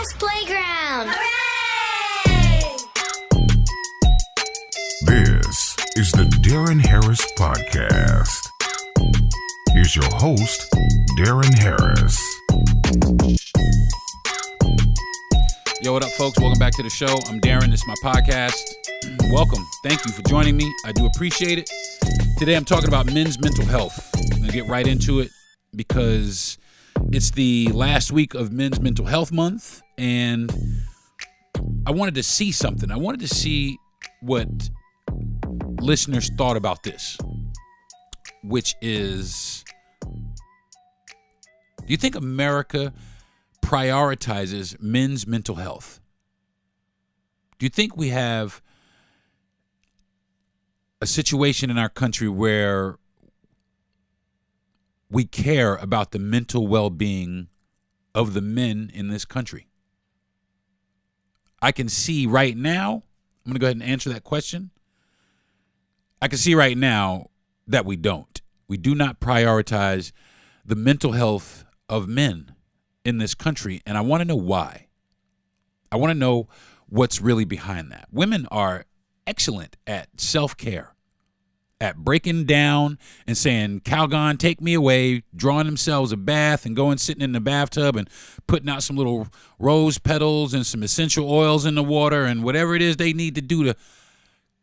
Kids Playground. Hooray! This is the Deron Harris Podcast. Here's your host, Deron Harris. Yo, what up, folks? Welcome back to the show. I'm Deron. This is my podcast. Welcome. Thank you for joining me. I do appreciate it. Today, I'm talking about men's mental health. I'm going to get right into it because it's the last week of Men's Mental Health Month, and I wanted to see something. I wanted to see what listeners thought about this, which is, do you think America prioritizes men's mental health? Do you think we have a situation in our country where we care about the mental well-being of the men in this country? I can see right now, I'm going to go ahead and answer that question. I can see right now that we don't. We do not prioritize the mental health of men in this country, and I want to know why. I want to know what's really behind that. Women are excellent at self-care, at breaking down and saying, Calgon, take me away, drawing themselves a bath and going sitting in the bathtub and putting out some little rose petals and some essential oils in the water and whatever it is they need to do to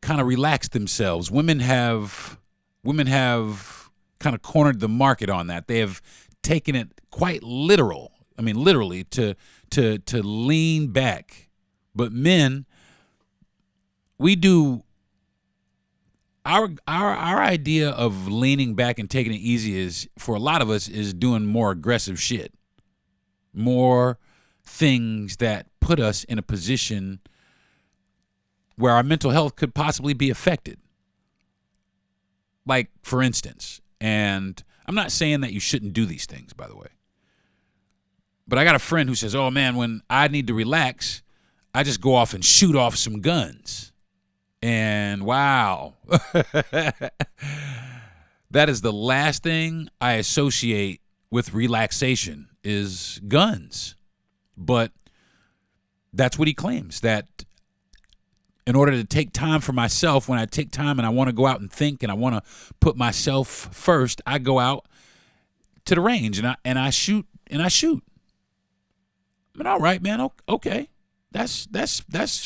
kind of relax themselves. Women have kind of cornered the market on that. They have taken it quite literally to lean back. But men, we do our idea of leaning back and taking it easy is, for a lot of us, is doing more aggressive shit. More things that put us in a position where our mental health could possibly be affected. Like, for instance, and I'm not saying that you shouldn't do these things, by the way, but I got a friend who says, oh man, when I need to relax, I just go off and shoot off some guns. And wow, that is the last thing I associate with relaxation is guns. But that's what he claims, that in order to take time for myself, when I take time and I want to go out and think and I want to put myself first, I go out to the range and I shoot. But all right, man, okay. That's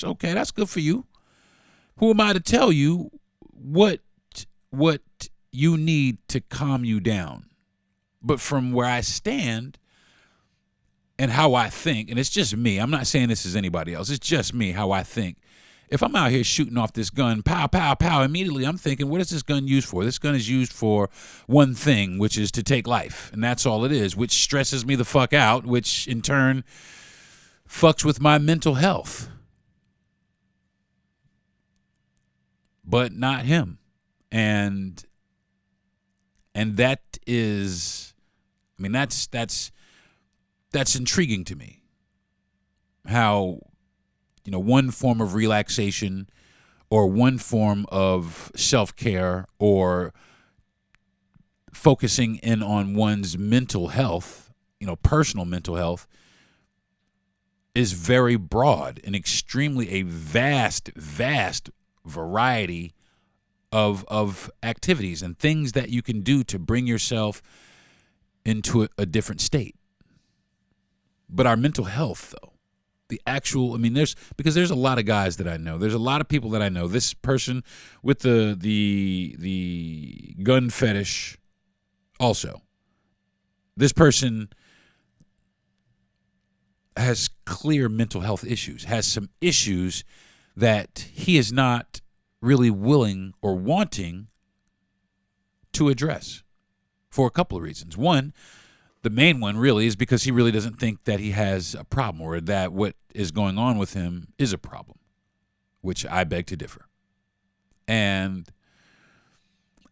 okay. That's good for you. Who am I to tell you what you need to calm you down? But from where I stand and how I think, and it's just me, I'm not saying this is anybody else, it's just me, how I think. If I'm out here shooting off this gun, pow, pow, pow, immediately I'm thinking, what is this gun used for? This gun is used for one thing, which is to take life. And that's all it is, which stresses me the fuck out, which in turn fucks with my mental health. But not him. And that is, I mean, that's intriguing to me. How, one form of relaxation or one form of self-care or focusing in on one's mental health, personal mental health, is very broad and extremely a vast variety of activities and things that you can do to bring yourself into a different state. But our mental health, though, there's a lot of guys that I know. There's a lot of people that I know. This person with the gun fetish also. This person has clear mental health issues, has some issues that he is not really willing or wanting to address for a couple of reasons. One, the main one really is because he really doesn't think that he has a problem or that what is going on with him is a problem, which I beg to differ. And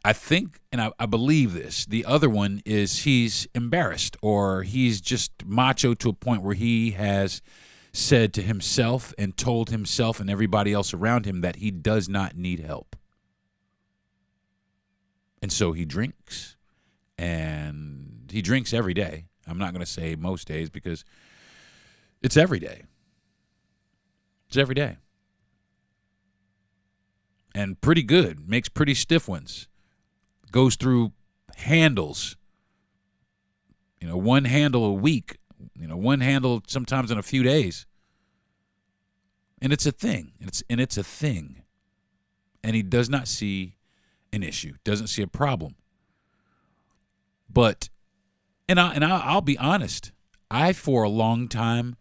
I think, and I believe this, the other one is he's embarrassed or he's just macho to a point where he has said to himself and told himself and everybody else around him that he does not need help. And so he drinks, and he drinks every day. I'm not going to say most days because it's every day. It's every day. And pretty good. Makes pretty stiff ones. Goes through handles. One handle a week. One handle sometimes in a few days. And it's a thing. It's a thing. And he does not see an issue. Doesn't see a problem. But, I'll be honest. I, for a long time,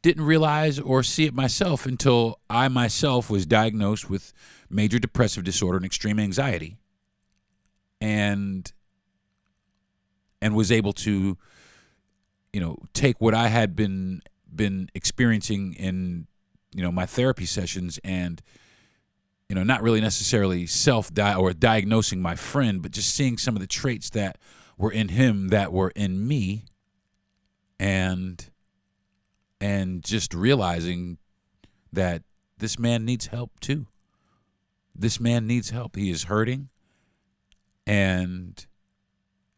didn't realize or see it myself until I myself was diagnosed with major depressive disorder and extreme anxiety, and was able to, take what I had been experiencing in, my therapy sessions, and, not really necessarily diagnosing my friend, but just seeing some of the traits that were in him that were in me, and just realizing that this man needs help too. This man needs help. He is hurting, and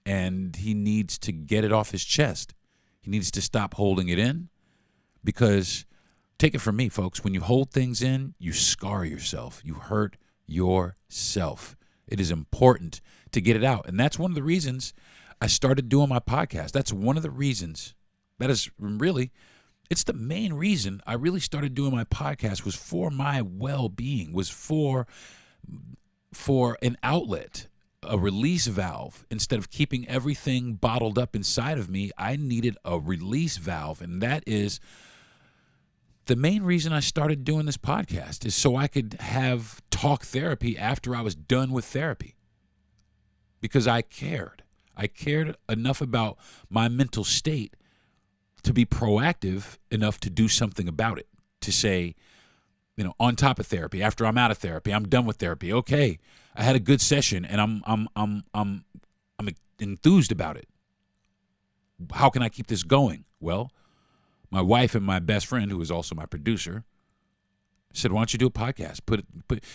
he needs to get it off his chest. He needs to stop holding it in, because take it from me, folks, when you hold things in, you scar yourself. You hurt yourself. It is important to get it out. And that's one of the reasons I started doing my podcast. That's one of the reasons. That is really, it's the main reason I really started doing my podcast, was for my well-being, was for an outlet, a release valve. Instead of keeping everything bottled up inside of me, I needed a release valve. And that is the main reason I started doing this podcast, is so I could have talk therapy after I was done with therapy. Because I cared. I cared enough about my mental state to be proactive enough to do something about it. To say, on top of therapy, after I'm out of therapy, I'm done with therapy. Okay, I had a good session, and I'm enthused about it. How can I keep this going? Well, my wife and my best friend, who is also my producer, said, "Why don't you do a podcast?"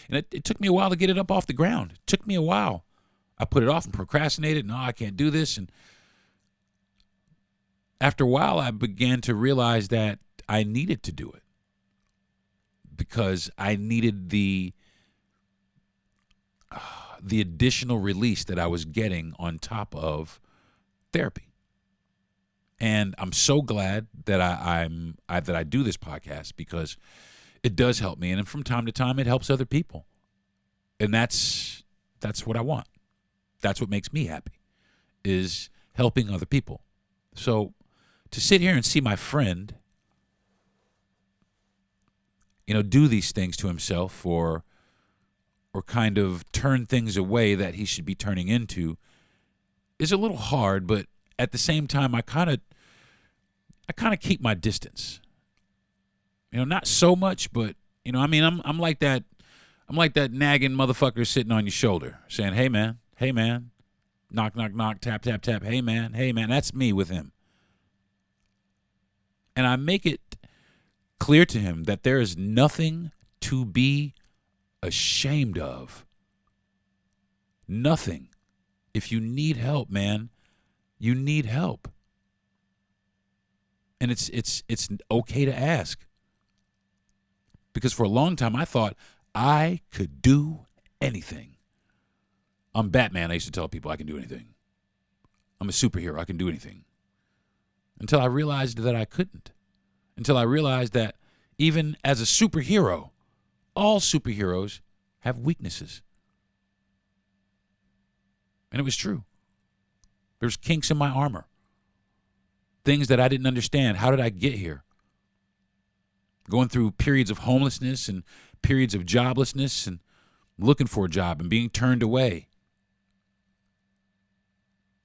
And it took me a while to get it up off the ground. It took me a while. I put it off and procrastinated. No, I can't do this. And after a while, I began to realize that I needed to do it, because I needed the additional release that I was getting on top of therapy. And I'm so glad that I do this podcast, because it does help me, and from time to time it helps other people. And that's what I want. That's what makes me happy, is helping other people. So to sit here and see my friend, do these things to himself, or kind of turn things away that he should be turning into, is a little hard. But at the same time, I kind of keep my distance. Not so much, but I'm like that. I'm like that nagging motherfucker sitting on your shoulder, saying, "Hey man, knock, knock, knock, tap, tap, tap. Hey man." That's me with him. And I make it clear to him that there is nothing to be ashamed of. Nothing. If you need help, man, you need help. And it's okay to ask. Because for a long time I thought I could do anything. I'm Batman. I used to tell people I can do anything. I'm a superhero. I can do anything. Until I realized that I couldn't. Until I realized that even as a superhero, all superheroes have weaknesses. And it was true. There's kinks in my armor. Things that I didn't understand. How did I get here? Going through periods of homelessness and periods of joblessness and looking for a job and being turned away.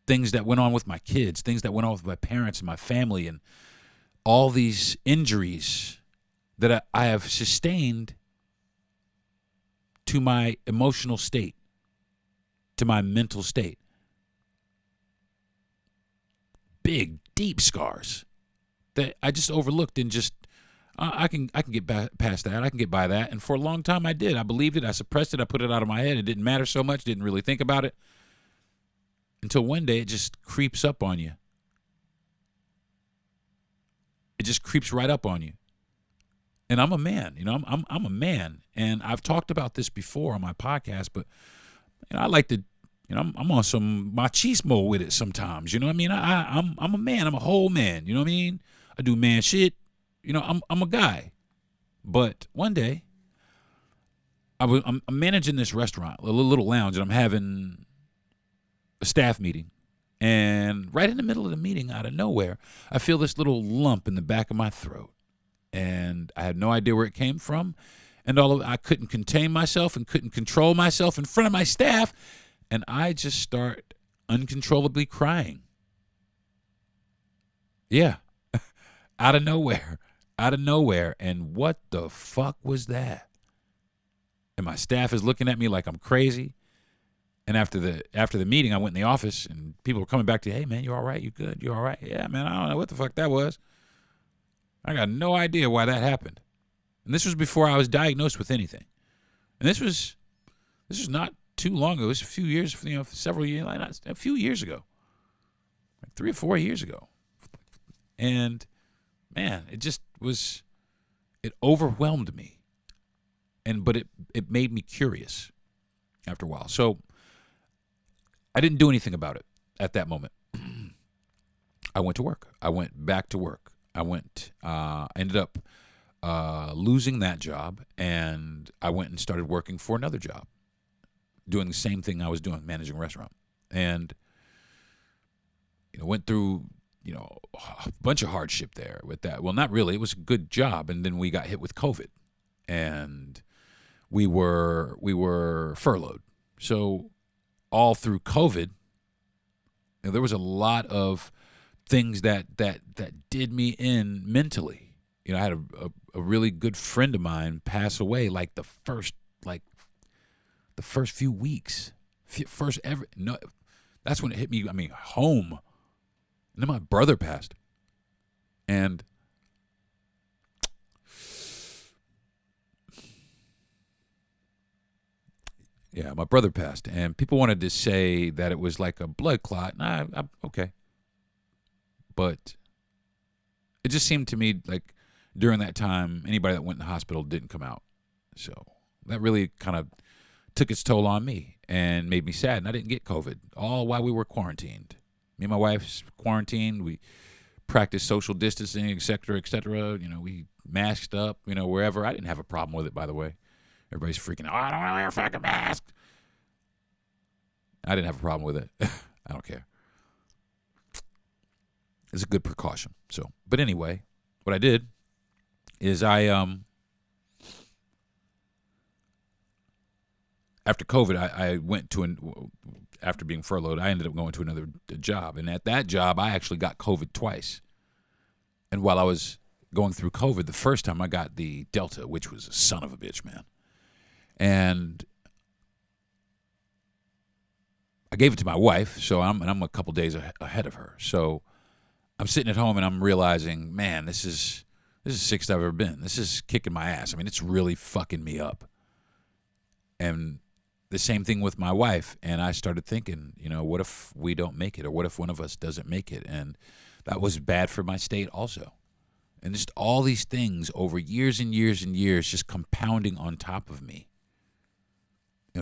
Things that went on with my kids, things that went on with my parents and my family, and all these injuries that I have sustained to my emotional state, to my mental state. Big, deep scars that I just overlooked, and just I can get past that. I can get by that. And for a long time I did. I believed it. I suppressed it. I put it out of my head. It didn't matter so much. Didn't really think about it. Until one day it just creeps up on you. It just creeps right up on you. And I'm a man, I'm a man, and I've talked about this before on my podcast, but I like to, I'm on some machismo with it sometimes. You know what I mean? I'm a man. I'm a whole man. You know what I mean? I do man shit. I'm a guy. But one day, I'm managing this restaurant, a little lounge, and I'm having a staff meeting. And right in the middle of the meeting, out of nowhere, I feel this little lump in the back of my throat. And I had no idea where it came from. And I couldn't contain myself and couldn't control myself in front of my staff. And I just start uncontrollably crying. Yeah. Out of nowhere. And what the fuck was that? And my staff is looking at me like I'm crazy. And after the meeting, I went in the office, and people were coming back to, hey, man, you all right? You good? You all right? Yeah, man, I don't know what the fuck that was. I got no idea why that happened. And this was before I was diagnosed with anything. And this was not too long ago. It was a few years, several years, a few years ago. Like 3 or 4 years ago. And, man, it overwhelmed me. But it made me curious after a while. So I didn't do anything about it at that moment. I went to work. I went back to work. Ended up losing that job, and I went and started working for another job, doing the same thing I was doing, managing a restaurant. And, went through, a bunch of hardship there with that. Well, not really. It was a good job, and then we got hit with COVID, and we were furloughed. So all through COVID, there was a lot of things that did me in mentally. I had a really good friend of mine pass away like the first few weeks. That's when it hit me. I mean, home. And then my brother passed. And yeah, my brother passed. And people wanted to say that it was like a blood clot. Nah, okay. But it just seemed to me like during that time, anybody that went in the hospital didn't come out. So that really kind of took its toll on me and made me sad. And I didn't get COVID, all while we were quarantined. Me and my wife's quarantined. We practiced social distancing, et cetera, et cetera. We masked up, wherever. I didn't have a problem with it, by the way. Everybody's freaking out. I don't want to wear a fucking mask. I didn't have a problem with it. I don't care. It's a good precaution. So, but anyway, what I did is after COVID, I went to after being furloughed, I ended up going to another job. And at that job, I actually got COVID twice. And while I was going through COVID, the first time I got the Delta, which was a son of a bitch, man. And I gave it to my wife, so I'm a couple days ahead of her. So I'm sitting at home and I'm realizing, man, this is the sickest I've ever been. This is kicking my ass. I mean, it's really fucking me up. And the same thing with my wife. And I started thinking, what if we don't make it? Or what if one of us doesn't make it? And that was bad for my state also. And just all these things over years and years and years just compounding on top of me.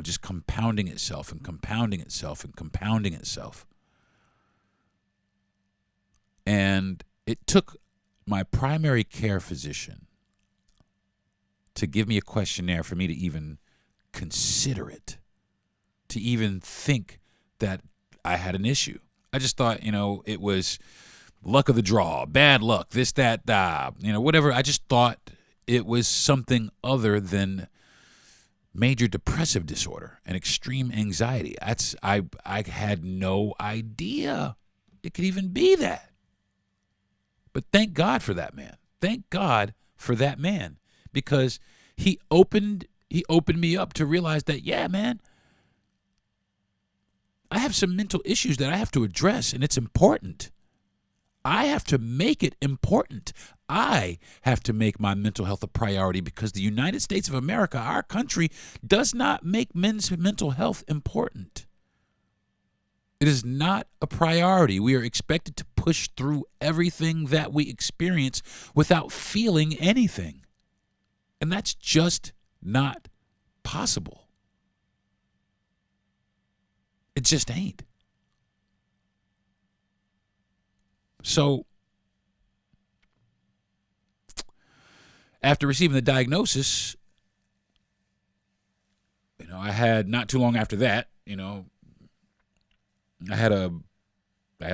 Just compounding itself and compounding itself and compounding itself. And it took my primary care physician to give me a questionnaire for me to even consider it, to even think that I had an issue. I just thought, it was luck of the draw, bad luck, this, that, whatever. I just thought it was something other than major depressive disorder and extreme anxiety. I had no idea it could even be that. But thank God for that man. Thank God for that man, because he opened me up to realize that, yeah, man, I have some mental issues that I have to address, and it's important. I have to make it important. I have to make my mental health a priority, because the United States of America, our country, does not make men's mental health important. It is not a priority. We are expected to push through everything that we experience without feeling anything. And that's just not possible. It just ain't. So, after receiving the diagnosis, I had not too long after that, I had a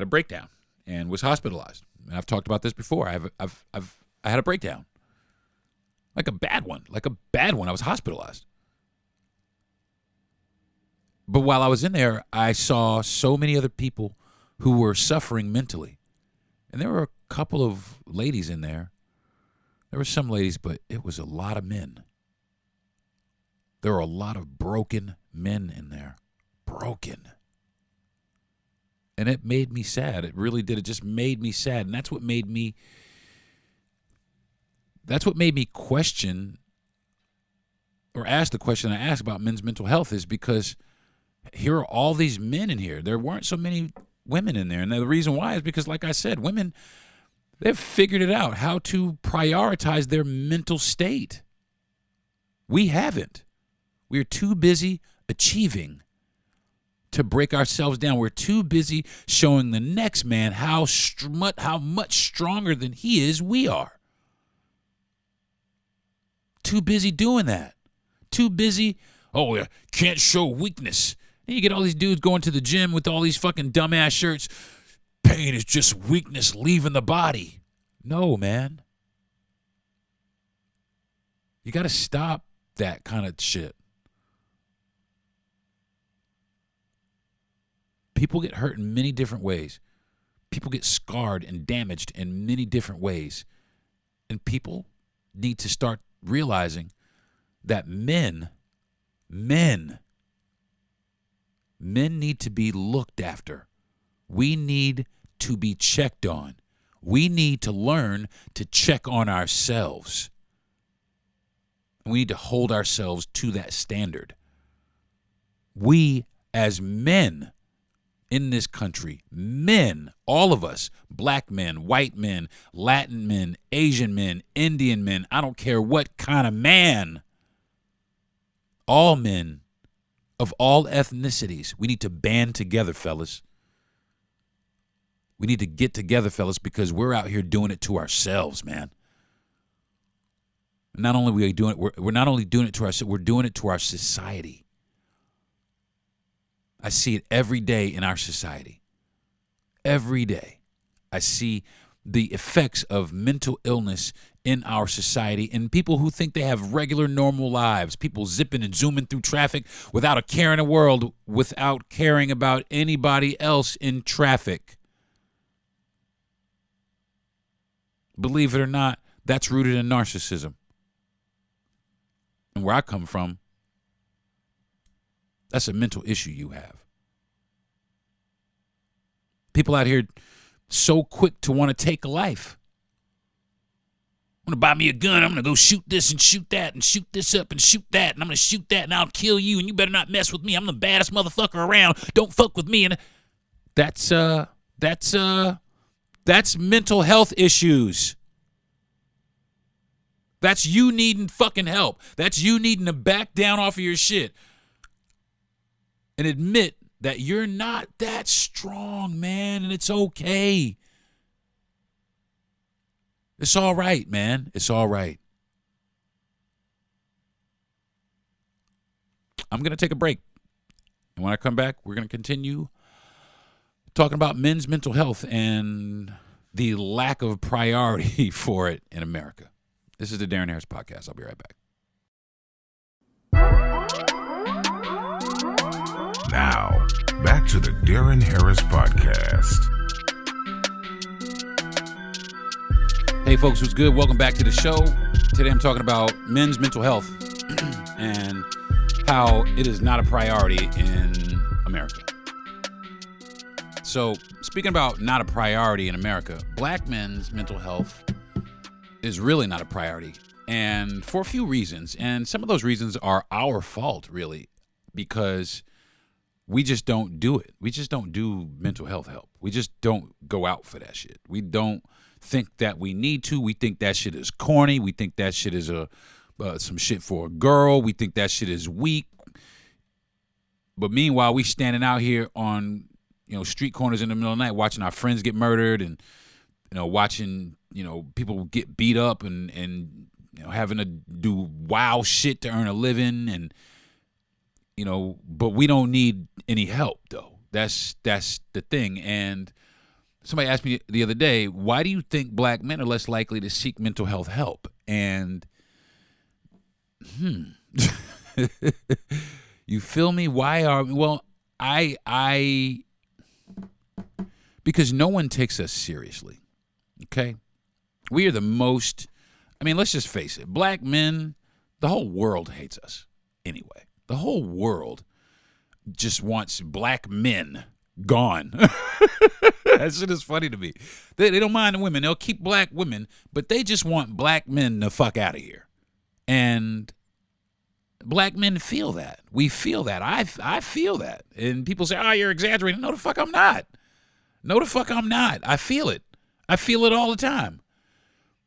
breakdown and was hospitalized. And I've talked about this before. I had a breakdown, like a bad one. I was hospitalized. But while I was in there, I saw so many other people who were suffering mentally, and there were a couple of ladies in there. There were some ladies, but it was a lot of men. There were a lot of broken men in there. Broken. And it made me sad. It really did. It just made me sad. And that's what made me question or ask the question I asked about men's mental health, is because here are all these men in here. There weren't so many women in there. And the reason why is because, like I said, women, they've figured it out how to prioritize their mental state. We haven't. We're too busy achieving to break ourselves down. We're too busy showing the next man how much stronger than he is we are. Too busy doing that. Too busy, can't show weakness. And you get all these dudes going to the gym with all these fucking dumbass shirts. Pain is just weakness leaving the body. No, man. You got to stop that kind of shit. People get hurt in many different ways. People get scarred and damaged in many different ways. And people need to start realizing that men need to be looked after. We need to be checked on. We need to learn to check on ourselves. We need to hold ourselves to that standard. We as men in this country, men, all of us, black men, white men, Latin men, Asian men, Indian men, I don't care what kind of man, all men of all ethnicities, we need to band together, fellas. We need to get together, fellas, because we're out here doing it to ourselves, man. Not only are we doing it, we're not only doing it to ourselves, we're doing it to our society. I see it every day in our society. Every day. I see the effects of mental illness in our society and people who think they have regular, normal lives. People zipping and zooming through traffic without a care in the world, without caring about anybody else in traffic. Believe it or not, that's rooted in narcissism. And where I come from, that's a mental issue you have. People out here so quick to want to take a life. I'm going to buy me a gun. I'm going to go shoot this and shoot that and shoot this up and shoot that. And I'm going to shoot that and I'll kill you and you better not mess with me. I'm the baddest motherfucker around. Don't fuck with me. And that's mental health issues. That's you needing fucking help. That's you needing to back down off of your shit and admit that you're not that strong, man, and it's okay. It's all right, man. It's all right. I'm going to take a break. And when I come back, we're going to continue talking about men's mental health and the lack of priority for it in America. This is the Deron Harris Podcast. I'll be right back. Now, back to the Deron Harris Podcast. Hey, folks, what's good? Welcome back to the show. Today I'm talking about men's mental health and how it is not a priority in America. So, speaking about not a priority in America, black men's mental health is really not a priority, and for a few reasons. And some of those reasons are our fault, really, because we just don't do it. We just don't do mental health help. We just don't go out for that shit. We don't think that we need to. We think that shit is corny. We think that shit is some shit for a girl. We think that shit is weak. But meanwhile, we standing out here on, street corners in the middle of the night watching our friends get murdered and, watching, people get beat up and having to do wild shit to earn a living. And, but we don't need any help, though. That's the thing. And somebody asked me the other day, why do you think black men are less likely to seek mental health help? And, you feel me? Because no one takes us seriously, okay? We are the most, let's just face it. Black men, the whole world hates us anyway. The whole world just wants black men gone. That shit is funny to me. They don't mind the women. They'll keep black women, but they just want black men to fuck out of here. And black men feel that. We feel that. I feel that. And people say, oh, you're exaggerating. No, the fuck I'm not. No, the fuck I'm not. I feel it. I feel it all the time.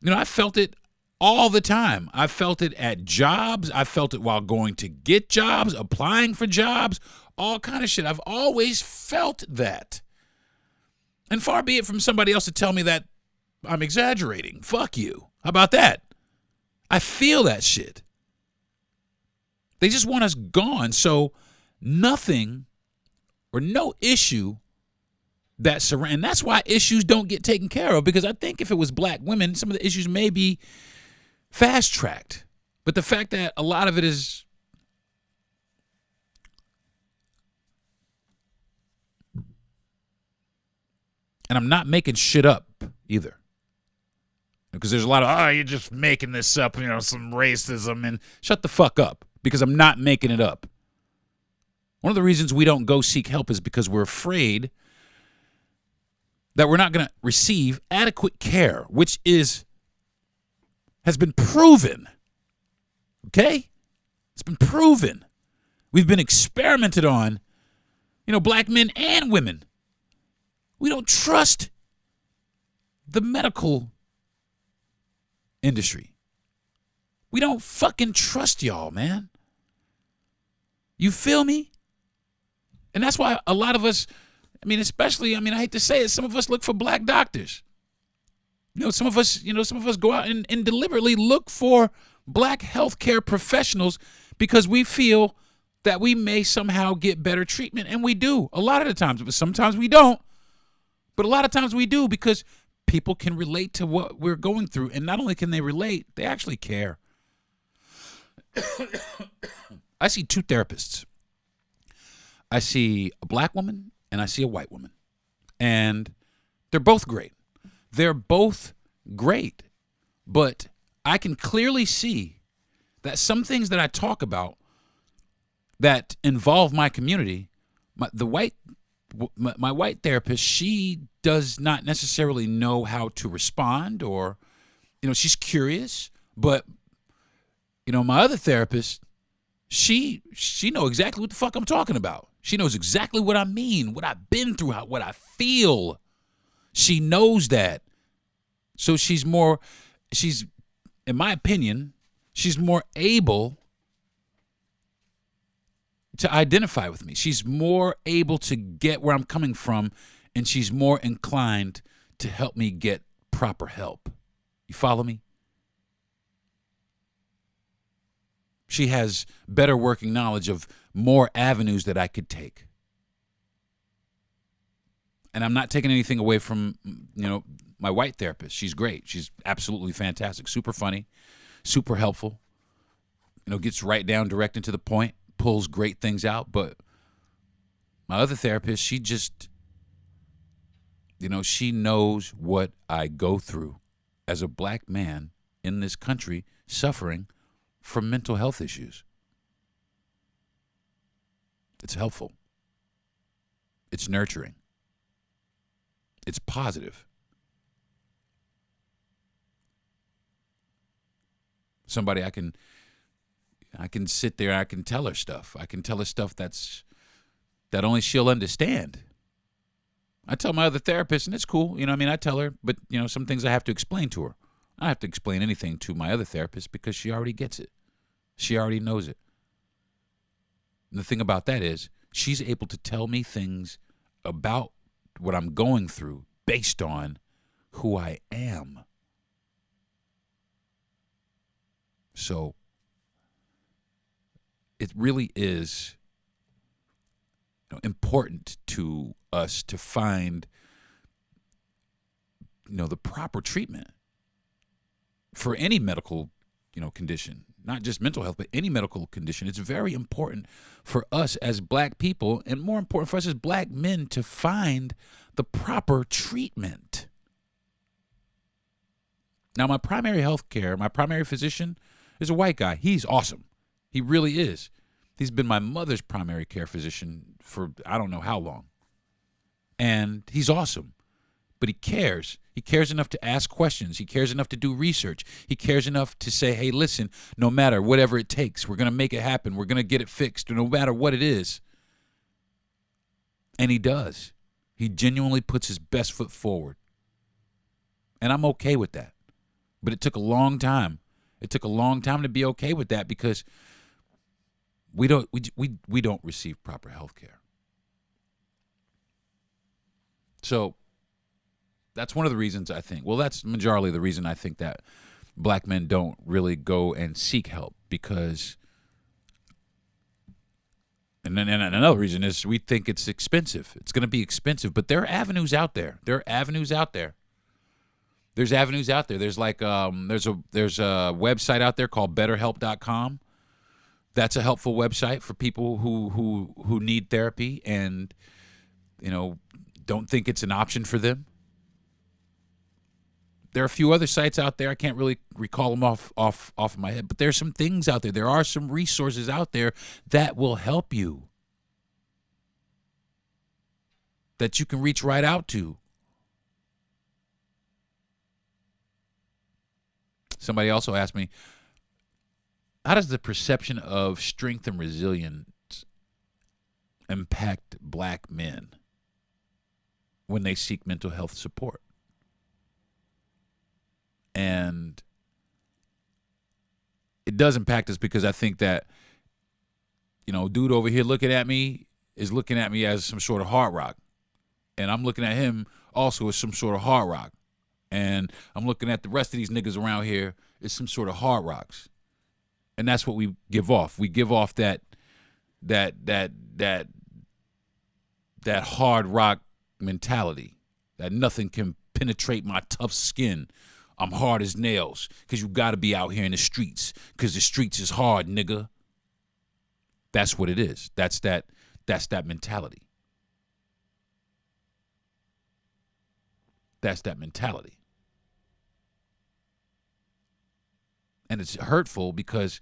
I felt it all the time. I felt it at jobs. I felt it while going to get jobs, applying for jobs, all kind of shit. I've always felt that. And far be it from somebody else to tell me that I'm exaggerating. Fuck you. How about that? I feel that shit. They just want us gone. So nothing or no issue that surround, and that's why issues don't get taken care of, because I think if it was black women, some of the issues may be fast-tracked. But the fact that a lot of it is and I'm not making shit up either. Because there's a lot of, you're just making this up, some racism, and shut the fuck up, because I'm not making it up. One of the reasons we don't go seek help is because we're afraid that we're not going to receive adequate care, which has been proven. Okay? It's been proven. We've been experimented on, black men and women. We don't trust the medical industry. We don't fucking trust y'all, man. You feel me? And that's why a lot of us, especially, I hate to say it, some of us look for black doctors. Some of us go out and deliberately look for black healthcare professionals because we feel that we may somehow get better treatment. And we do a lot of the times, but sometimes we don't. But a lot of times we do, because people can relate to what we're going through. And not only can they relate, they actually care. I see two therapists. I see a black woman and I see a white woman. And they're both great. They're both great. But I can clearly see that some things that I talk about that involve my community, my white therapist, she does not necessarily know how to respond, or, she's curious. But, my other therapist, she knows exactly what the fuck I'm talking about. She knows exactly what I mean, what I've been through, what I feel. She knows that. So in my opinion, she's more able to identify with me. She's more able to get where I'm coming from, and she's more inclined to help me get proper help. You follow me? She has better working knowledge of more avenues that I could take. And I'm not taking anything away from, my white therapist. She's great. She's absolutely fantastic. Super funny, super helpful. Gets right down, direct and to the point, pulls great things out. But my other therapist, she just, she knows what I go through as a black man in this country suffering from mental health issues. It's helpful. It's nurturing. It's positive. Somebody I can sit there and I can tell her stuff. I can tell her stuff that only she'll understand. I tell my other therapist, and it's cool. I tell her, but, some things I have to explain to her. I don't have to explain anything to my other therapist because she already gets it. She already knows it. And the thing about that is she's able to tell me things about what I'm going through based on who I am. So it really is important to us to find the proper treatment for any medical condition, not just mental health, but any medical condition. It's very important for us as black people, and more important for us as black men, to find the proper treatment. Now, my primary physician is a white guy. He's awesome. He really is. He's been my mother's primary care physician for I don't know how long. And he's awesome. But he cares. He cares enough to ask questions. He cares enough to do research. He cares enough to say, hey, listen, no matter whatever it takes, we're going to make it happen. We're going to get it fixed, no matter what it is. And he does. He genuinely puts his best foot forward. And I'm okay with that. But it took a long time. It took a long time to be okay with that because we don't receive proper health care. So that's one of the reasons I think, that's majority of the reason I think that black men don't really go and seek help, because, and another reason is we think it's expensive. It's going to be expensive, but there are avenues out there. There's avenues out there. There's like there's a website out there called BetterHelp.com. That's a helpful website for people who need therapy and don't think it's an option for them. There are a few other sites out there. I can't really recall them off of my head, but there's some things out there. There are some resources out there that will help you, that you can reach right out to. Somebody also asked me, how does the perception of strength and resilience impact black men when they seek mental health support? And it does impact us because I think that, dude over here looking at me is looking at me as some sort of hard rock. And I'm looking at him also as some sort of hard rock. And I'm looking at the rest of these niggas around here as some sort of hard rocks. And that's what we give off. We give off that hard rock mentality, that nothing can penetrate my tough skin. I'm hard as nails because you got to be out here in the streets because the streets is hard, nigga. That's what it is. That's that mentality. That's that mentality. And it's hurtful because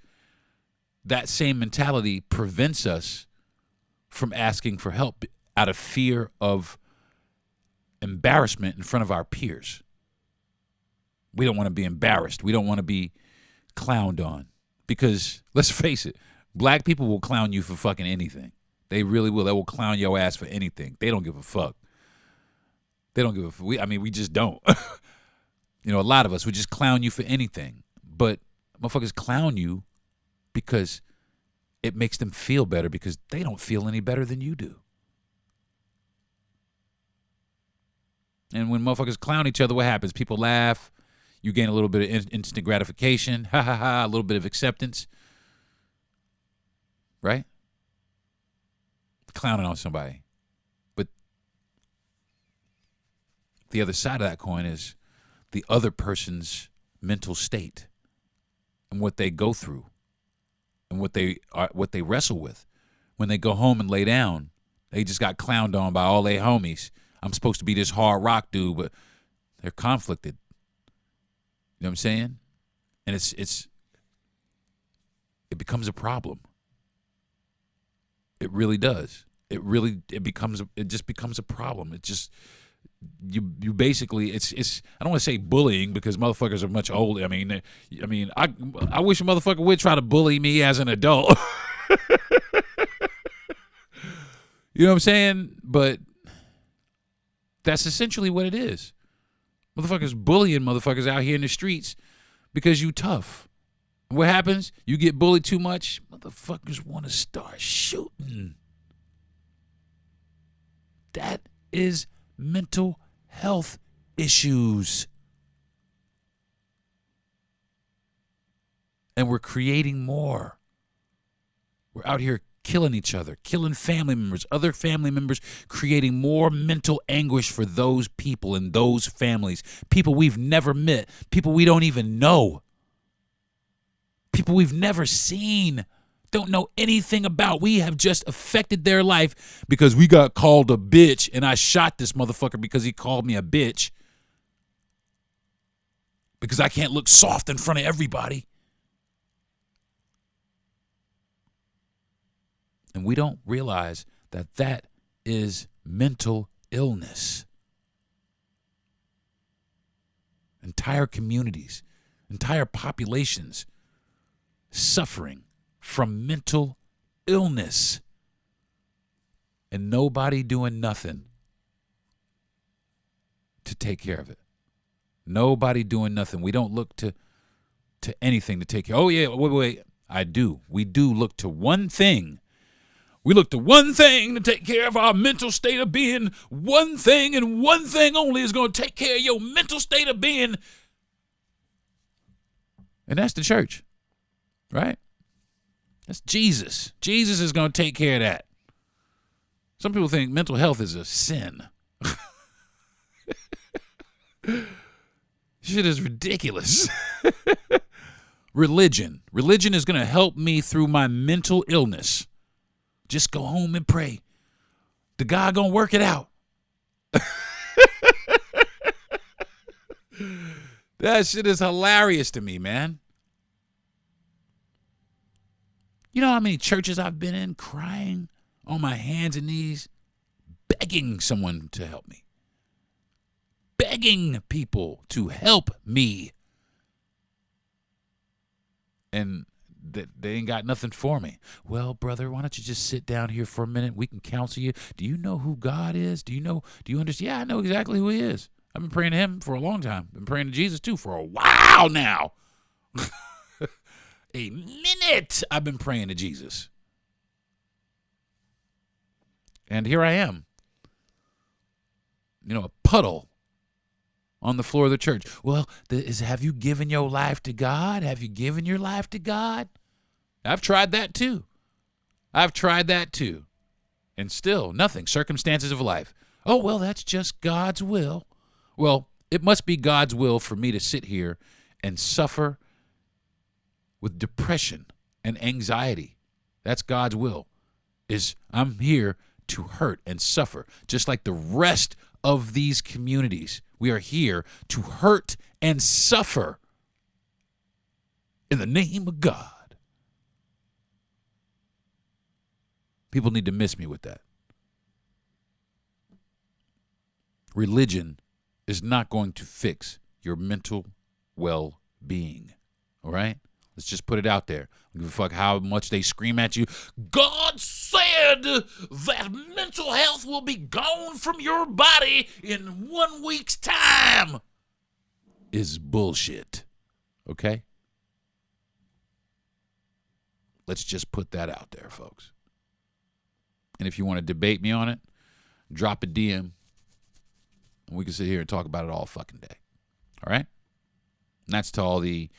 that same mentality prevents us from asking for help out of fear of embarrassment in front of our peers. We don't want to be embarrassed. We don't want to be clowned on. Because, let's face it, black people will clown you for fucking anything. They really will. They will clown your ass for anything. They don't give a fuck. They don't give a fuck. We just don't. A lot of us would just clown you for anything. But motherfuckers clown you because it makes them feel better because they don't feel any better than you do. And when motherfuckers clown each other, what happens? People laugh. You gain a little bit of instant gratification. Ha ha ha. A little bit of acceptance. Right? Clowning on somebody. But the other side of that coin is the other person's mental state and what they go through and what they wrestle with. When they go home and lay down, they just got clowned on by all their homies. I'm supposed to be this hard rock dude, but they're conflicted. You know what I'm saying? And it becomes a problem. It really does. It just becomes a problem. It just you basically it's I don't want to say bullying because motherfuckers are much older. I wish a motherfucker would try to bully me as an adult. You know what I'm saying? But that's essentially what it is. Motherfuckers bullying motherfuckers out here in the streets because you tough. What happens? You get bullied too much, motherfuckers want to start shooting. That is mental health issues. And we're creating more. We're out here killing each other, killing family members, other family members, creating more mental anguish for those people and those families, people we've never met, people we don't even know, people we've never seen, don't know anything about. We have just affected their life because we got called a bitch and I shot this motherfucker because he called me a bitch because I can't look soft in front of everybody. And we don't realize that that is mental illness. Entire communities, entire populations suffering from mental illness. And nobody doing nothing to take care of it. Nobody doing nothing. We don't look to anything to take care. Oh, yeah, wait. I do. We do look to one thing. We look to one thing to take care of our mental state of being. One thing and one thing only is going to take care of your mental state of being. And that's the church, right? That's Jesus. Jesus is going to take care of that. Some people think mental health is a sin. Shit is ridiculous. Religion is going to help me through my mental illness. Just go home and pray. The God gonna work it out. That shit is hilarious to me, man. You know how many churches I've been in crying on my hands and knees, begging someone to help me. Begging people to help me. And they ain't got nothing for me. Well, brother, why don't you just sit down here for a minute? We can counsel you. Do you know who God is? Do you understand? Yeah, I know exactly who he is. I've been praying to him for a long time. Been praying to Jesus too for a while now. A minute I've been praying to Jesus. And here I am. A puddle on the floor of the church. Well, have you given your life to God? Have you given your life to God? I've tried that too. And still nothing. Circumstances of life. Oh, well, that's just God's will. Well, it must be God's will for me to sit here and suffer with depression and anxiety. That's God's will. I'm here to hurt and suffer, just like the rest of these communities. We are here to hurt and suffer in the name of God. People need to miss me with that. Religion is not going to fix your mental well-being. All right? Let's just put it out there. I don't give a fuck how much they scream at you. God said that mental health will be gone from your body in 1 week's time. Is bullshit. Okay? Let's just put that out there, folks. And if you want to debate me on it, drop a DM. And we can sit here and talk about it all fucking day. All right? And that's to all the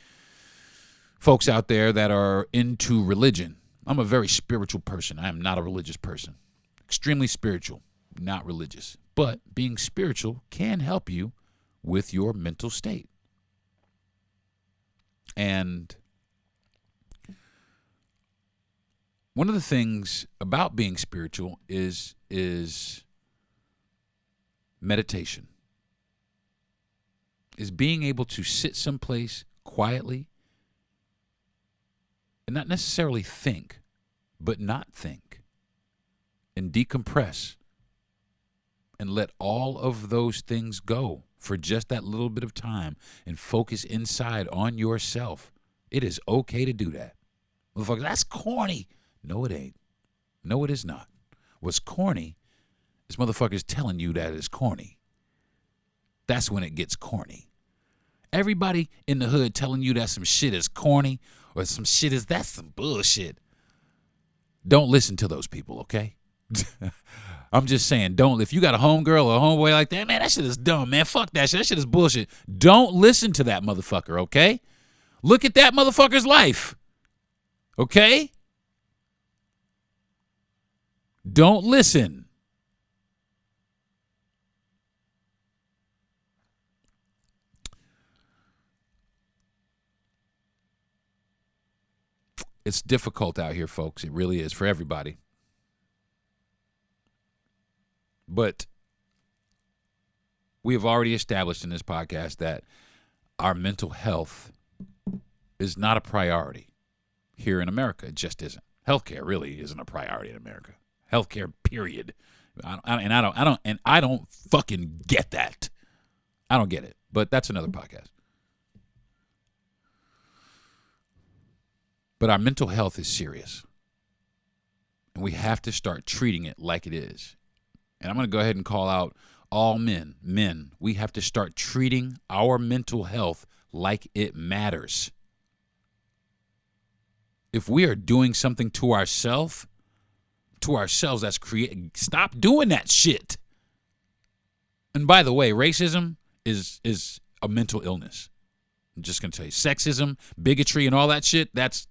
folks out there that are into religion. I'm a very spiritual person. I am not a religious person. Extremely spiritual, not religious. But being spiritual can help you with your mental state. And one of the things about being spiritual is meditation. Is being able to sit someplace quietly and not necessarily think, but not think, and decompress and let all of those things go for just that little bit of time and focus inside on yourself. It is okay to do that. Motherfucker, that's corny. No, it ain't. No, it is not. What's corny is motherfuckers telling you that it's corny. That's when it gets corny. Everybody in the hood telling you that some shit is corny or some shit is that's some bullshit. Don't listen to those people, okay? I'm just saying, if you got a homegirl or a homeboy like that, man, that shit is dumb, man. Fuck that shit. That shit is bullshit. Don't listen to that motherfucker, okay? Look at that motherfucker's life, okay? Don't listen. It's difficult out here, folks. It really is for everybody. But we have already established in this podcast that our mental health is not a priority here in America. It just isn't. Healthcare really isn't a priority in America. Healthcare, period. I don't fucking get that. I don't get it. But that's another podcast. But our mental health is serious. And we have to start treating it like it is. And I'm going to go ahead and call out all men. Men, we have to start treating our mental health like it matters. If we are doing something to ourselves, that's stop doing that shit. And by the way, racism is a mental illness. I'm just going to tell you, sexism, bigotry, and all that shit, that's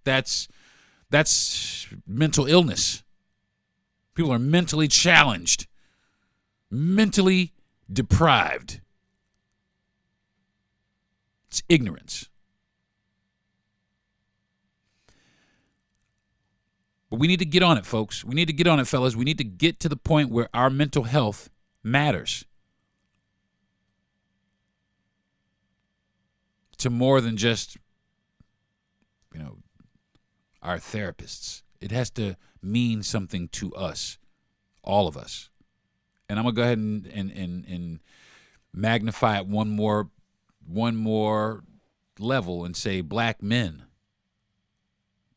mental illness. People are mentally challenged, mentally deprived. It's ignorance. But we need to get on it, folks. We need to get on it, fellas. We need to get to the point where our mental health matters to more than just, our therapists. It has to mean something to us, all of us. And I'm going to go ahead and magnify it one more level and say, black men,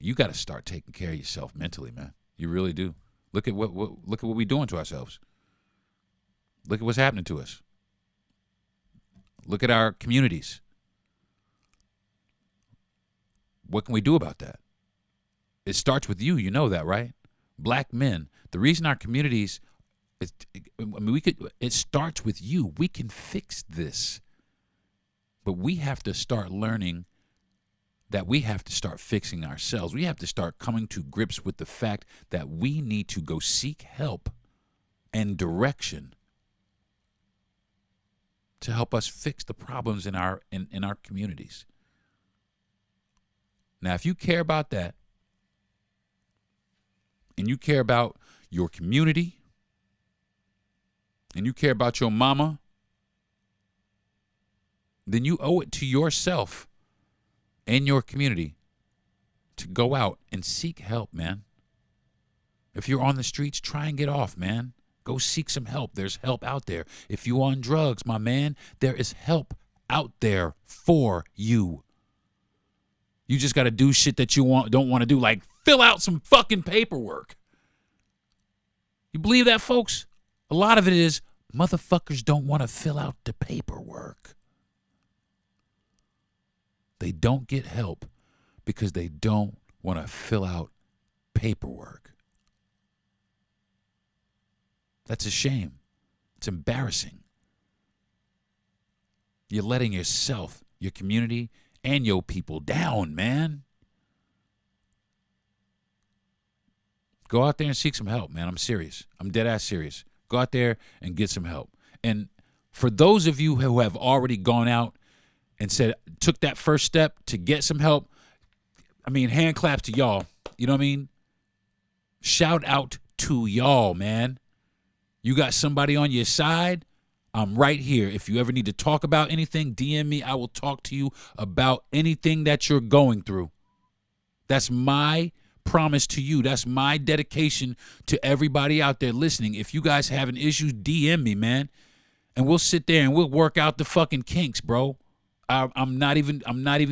you got to start taking care of yourself mentally, man. You really do. Look at what we're doing to ourselves. Look at what's happening to us. Look at our communities. What can we do about that? It starts with you. You know that, right? Black men. The reason our communities, it starts with you. We can fix this. But we have to start learning that we have to start fixing ourselves. We have to start coming to grips with the fact that we need to go seek help and direction to help us fix the problems in our communities. Now, if you care about that, and you care about your community, and you care about your mama, then you owe it to yourself and your community to go out and seek help, man. If you're on the streets, try and get off, man. Go seek some help. There's help out there. If you're on drugs, my man, there is help out there for you. You just got to do shit that you don't want to do, like fill out some fucking paperwork. You believe that, folks? A lot of it is motherfuckers don't want to fill out the paperwork. They don't get help because they don't want to fill out paperwork. That's a shame. It's embarrassing. You're letting yourself, your community, and your people down, man. Go out there and seek some help, man. I'm serious. I'm dead ass serious. Go out there and get some help. And for those of you who have already gone out and took that first step to get some help, hand claps to y'all. You know what I mean? Shout out to y'all, man. You got somebody on your side. I'm right here. If you ever need to talk about anything, DM me. I will talk to you about anything that you're going through. That's my promise to you. That's my dedication to everybody out there listening. If you guys having issues, DM me, man. And we'll sit there and we'll work out the fucking kinks, bro. I'm not even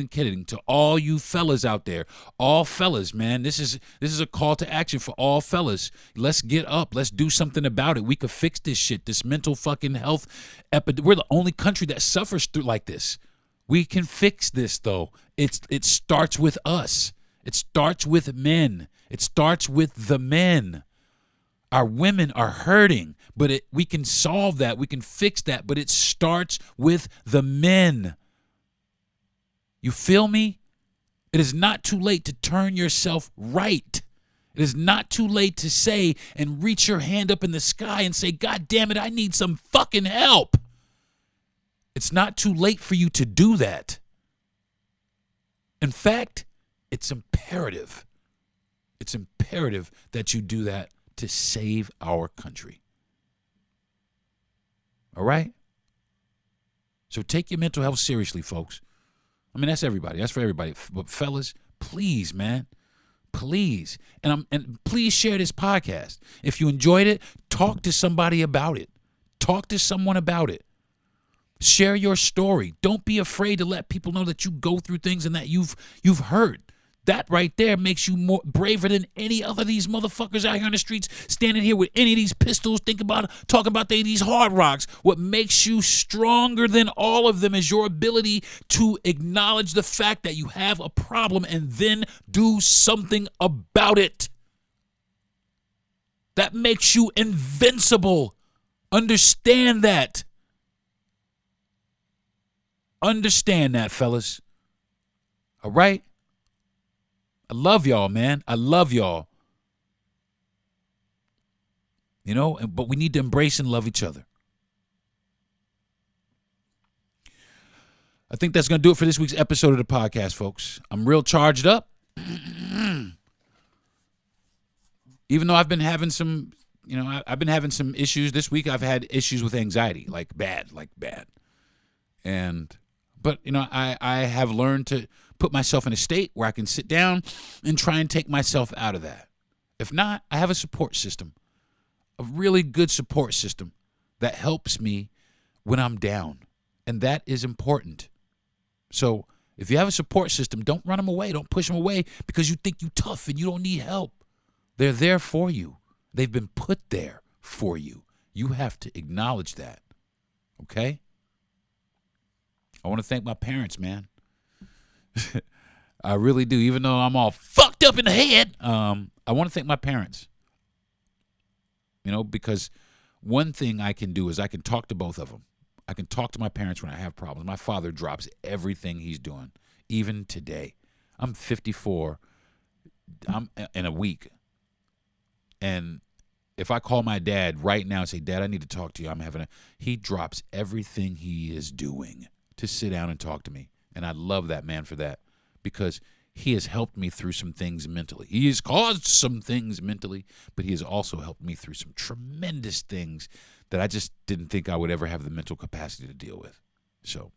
kidding. To all you fellas out there, all fellas, man, this is a call to action for all fellas. Let's get up. Let's do something about it. We could fix this shit. This mental fucking health epidemic. We're the only country that suffers through like this. We can fix this though. It starts with us. It starts with men. It starts with the men. Our women are hurting, but we can solve that. We can fix that, but it starts with the men. You feel me? It is not too late to turn yourself right. It is not too late to say and reach your hand up in the sky and say, God damn it, I need some fucking help. It's not too late for you to do that. In fact, it's imperative. It's imperative that you do that to save our country. All right? So take your mental health seriously, folks. I mean, that's everybody. That's for everybody. But fellas, please, man. Please. And please share this podcast. If you enjoyed it, talk to somebody about it. Talk to someone about it. Share your story. Don't be afraid to let people know that you go through things and that you've hurt. That right there makes you more braver than any other of these motherfuckers out here on the streets standing here with any of these pistols, talking about these hard rocks. What makes you stronger than all of them is your ability to acknowledge the fact that you have a problem and then do something about it. That makes you invincible. Understand that. Understand that, fellas. All right? I love y'all, man. I love y'all. You know, but we need to embrace and love each other. I think that's going to do it for this week's episode of the podcast, folks. I'm real charged up. Even though I've been having some, I've been having some issues this week. I've had issues with anxiety, like bad. But I have learned to put myself in a state where I can sit down and try and take myself out of that. If not, I have a support system, a really good support system that helps me when I'm down. And that is important. So if you have a support system, don't run them away. Don't push them away because you think you're tough and you don't need help. They're there for you. They've been put there for you. You have to acknowledge that. Okay? I want to thank my parents, man. I really do. Even though I'm all fucked up in the head, I want to thank my parents. Because one thing I can do is I can talk to both of them. I can talk to my parents when I have problems. My father drops everything he's doing, even today. I'm 54. I'm in a week. And if I call my dad right now and say, Dad, I need to talk to you, he drops everything he is doing to sit down and talk to me. And I love that man for that because he has helped me through some things mentally. He has caused some things mentally, but he has also helped me through some tremendous things that I just didn't think I would ever have the mental capacity to deal with. So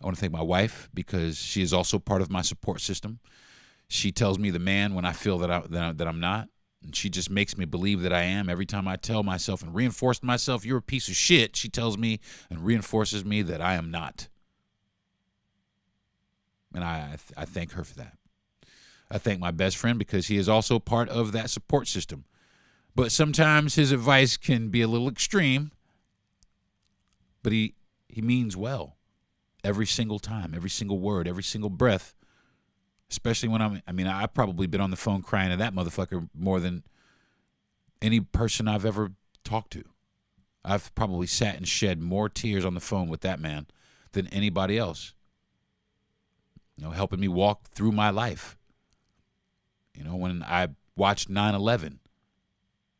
I want to thank my wife because she is also part of my support system. She tells me the man when I feel that I'm not, and she just makes me believe that I am. Every time I tell myself and reinforce myself, you're a piece of shit, she tells me and reinforces me that I am not. And I thank her for that. I thank my best friend because he is also part of that support system. But sometimes his advice can be a little extreme, but he means well every single time, every single word, every single breath, especially when I've probably been on the phone crying to that motherfucker more than any person I've ever talked to. I've probably sat and shed more tears on the phone with that man than anybody else. Helping me walk through my life. When I watched 9/11,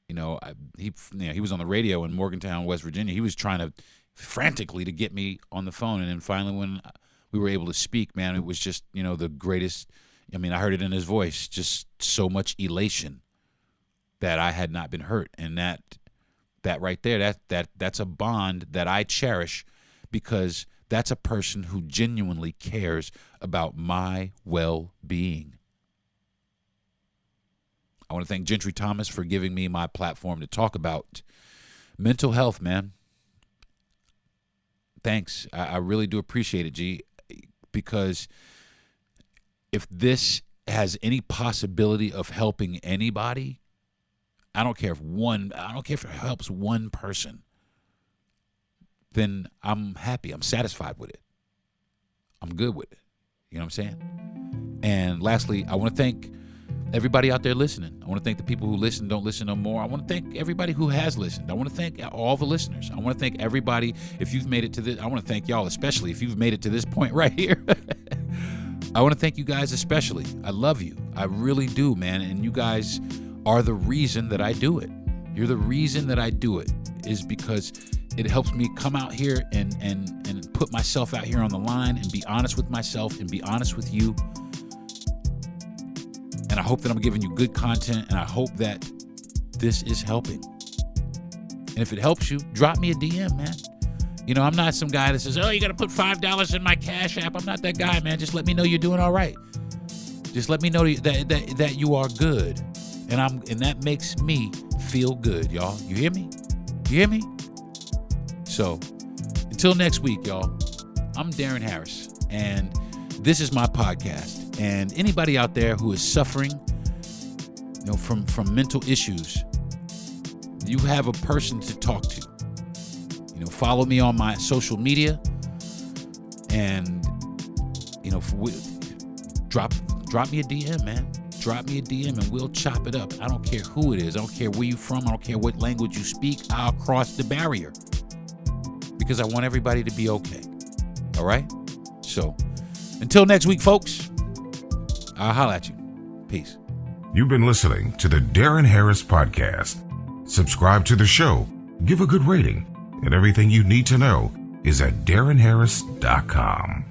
he was on the radio in Morgantown, West Virginia. He was trying to frantically to get me on the phone. And then finally when we were able to speak, man, it was just, the greatest. I heard it in his voice, just so much elation that I had not been hurt. And that right there, that's a bond that I cherish because that's a person who genuinely cares about my well-being. I want to thank Gentry Thomas for giving me my platform to talk about mental health, man. Thanks. I really do appreciate it, G, because if this has any possibility of helping anybody, I don't care if it helps one person, then I'm happy. I'm satisfied with it. I'm good with it. You know what I'm saying? And lastly, I want to thank everybody out there listening. I want to thank the people who listen, don't listen no more. I want to thank everybody who has listened. I want to thank all the listeners. I want to thank everybody. If you've made it to this, I want to thank y'all, especially if you've made it to this point right here. I want to thank you guys especially. I love you. I really do, man. And you guys are the reason that I do it. You're the reason that I do it, is because it helps me come out here and put myself out here on the line and be honest with myself and be honest with you. And I hope that I'm giving you good content, and I hope that this is helping. And if it helps you, drop me a DM, man. You know, I'm not some guy that says, oh, you got to put $5 in my Cash App. I'm not that guy, man. Just let me know you're doing all right. Just let me know that you are good. And that makes me feel good, y'all. You hear me? You hear me? So, until next week, y'all, I'm Deron Harris, and this is my podcast. And anybody out there who is suffering, you know, from mental issues, you have a person to talk to. You know, follow me on my social media, and you know, drop me a DM, man. Drop me a DM and we'll chop it up. I don't care who it is. I don't care where you from. I don't care what language you speak. I'll cross the barrier because I want everybody to be okay. All right? So, until next week, folks, I'll holler at you. Peace. You've been listening to the Deron Harris Podcast. Subscribe to the show, give a good rating, and everything you need to know is at DeronHarris.com.